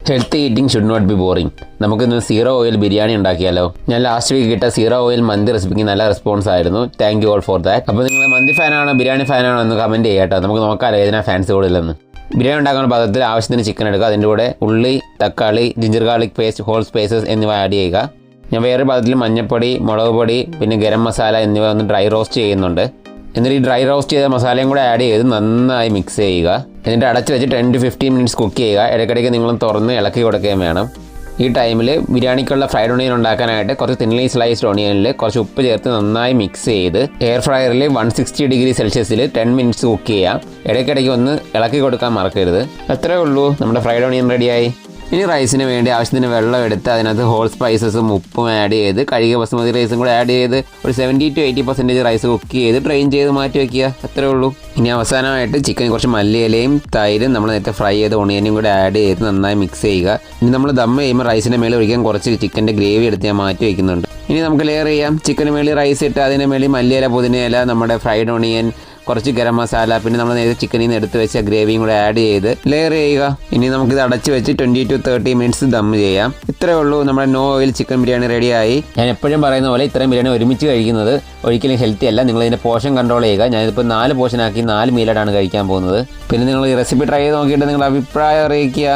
Healthy eating should not be boring. നമുക്കിന്ന് zero oil biryani ഉണ്ടാക്കിയാലോ. ഞാൻ ലാസ്റ്റ് വീക്ക് കിട്ടിയ സീറോ ഓയിൽ മന്തി റെസിപ്പിക്ക് നല്ല റെസ്പോൺസ് ആയിരുന്നു. Thank you all for that. അപ്പോൾ നിങ്ങൾ മന്തി ഫാനാണോ ബിരിയാണി ഫാനാണോ എന്ന് കമൻറ്റ് ചെയ്യട്ടോ. നമുക്ക് നോക്കാമല്ലോ ഏതിനാ ഫാൻസ് കൂടുതലെന്ന്. ബിരിയാണി ഉണ്ടാക്കുന്ന പാത്രത്തിൽ ആവശ്യത്തിന് ചിക്കൻ എടുക്കുക. അതിൻ്റെ കൂടെ ഉള്ളി, തക്കാളി, ginger garlic paste, whole spices എന്നിവ ആഡ് ചെയ്യുക. ഞാൻ വേറെ പാത്രത്തിൽ മഞ്ഞൾപ്പൊടി, മുളക് പൊടി, പിന്നെ ഗരം മസാല എന്നിവ ഒന്ന് ഡ്രൈ റോസ്റ്റ് ചെയ്യുന്നുണ്ട്. എന്നിട്ട് ഈ ഡ്രൈ റോസ്റ്റ് ചെയ്ത മസാലയും കൂടെ ആഡ് ചെയ്ത് നന്നായി മിക്സ് ചെയ്യുക. എന്നിട്ട് അടച്ച് വെച്ച് 10 to 15 മിനിറ്റ്സ് കുക്ക് ചെയ്യുക. ഇടയ്ക്കിടയ്ക്ക് നിങ്ങൾ തുറന്ന് ഇളക്കി കൊടുക്കുകയും വേണം. ഈ ടൈമിൽ ബിരിയാണിക്കുള്ള ഫ്രൈഡ് ഓണിയൻ ഉണ്ടാക്കാനായിട്ട് കുറച്ച് തിൻലി സ്ലൈസ്ഡ് ഓണിയനിൽ കുറച്ച് ഉപ്പ് ചേർത്ത് നന്നായി മിക്സ് ചെയ്ത് എയർ ഫ്രയറിൽ 160 ഡിഗ്രി സെൽഷ്യസിൽ 10 മിനിറ്റ്സ് കുക്ക് ചെയ്യാം. ഇടയ്ക്കിടയ്ക്ക് ഒന്ന് ഇളക്കി കൊടുക്കാൻ മറക്കരുത്. അത്രേ ഉള്ളൂ, നമ്മുടെ ഫ്രൈഡ് ഓണിയൻ റെഡിയായി. ഇനി റൈസിന് വേണ്ടി ആവശ്യത്തിന് വെള്ളം എടുത്ത് അതിനകത്ത് ഹോൾ സ്പൈസസും ഉപ്പും ആഡ് ചെയ്ത് കഴുകിയ ബസുമതി റൈസും കൂടെ ആഡ് ചെയ്ത് ഒരു 70 to 80% റൈസ് കുക്ക് ചെയ്ത് ഡ്രെയിൻ ചെയ്ത് മാറ്റി വയ്ക്കുക. അത്രേ ഉള്ളൂ. ഇനി അവസാനമായിട്ട് ചിക്കൻ കുറച്ച് മല്ലിയിലയും തൈരും നമ്മൾ നേരത്തെ ഫ്രൈ ചെയ്ത് ഓണിയനും കൂടെ ആഡ് ചെയ്ത് നന്നായി മിക്സ് ചെയ്യുക. ഇനി നമ്മൾ ദം ചെയ്യുമ്പോൾ റൈസിൻ്റെ മേളിൽ ഒഴിക്കാൻ കുറച്ച് ചിക്കൻ്റെ ഗ്രേവി എടുത്ത് ഞാൻ മാറ്റി വയ്ക്കുന്നുണ്ട്. ഇനി നമുക്ക് ലെയർ ചെയ്യാം. ചിക്കന് മേളിൽ റൈസ് ഇട്ട് അതിന് മേളിൽ മല്ലിയില, പുതിനയില, നമ്മുടെ ഫ്രൈഡ് ഓണിയൻ, കുറച്ച് ഗരം മസാല, പിന്നെ നമ്മൾ നേരത്തെ ചിക്കനിൽ നിന്ന് എടുത്ത് വെച്ച ഗ്രേവിയും കൂടെ ആഡ് ചെയ്ത് ലെയർ ചെയ്യുക. ഇനി നമുക്കിത് അടച്ച് വെച്ച് 20 to 30 മിനിറ്റ്സ് ദം ചെയ്യാം. ഇത്രയേ ഉള്ളൂ, നമ്മുടെ നോ ഓയിൽ ചിക്കൻ ബിരിയാണി റെഡിയായി. ഞാൻ എപ്പോഴും പറയുന്ന പോലെ ഇത്രയും ബിരിയാണി ഒരുമിച്ച് കഴിക്കുന്നത് ഒരിക്കലും ഹെൽത്തി അല്ല. നിങ്ങൾ ഇതിൻ്റെ പോർഷൻ കൺട്രോൾ ചെയ്യുക. ഞാനിതിപ്പോൾ 4 പോർഷനാക്കി 4 മീലായിട്ടാണ് കഴിക്കാൻ പോകുന്നത്. പിന്നെ നിങ്ങൾ ഈ റെസിപ്പി ട്രൈ ചെയ്ത് നോക്കിയിട്ട് നിങ്ങളുടെ അഭിപ്രായം അറിയിക്കുക.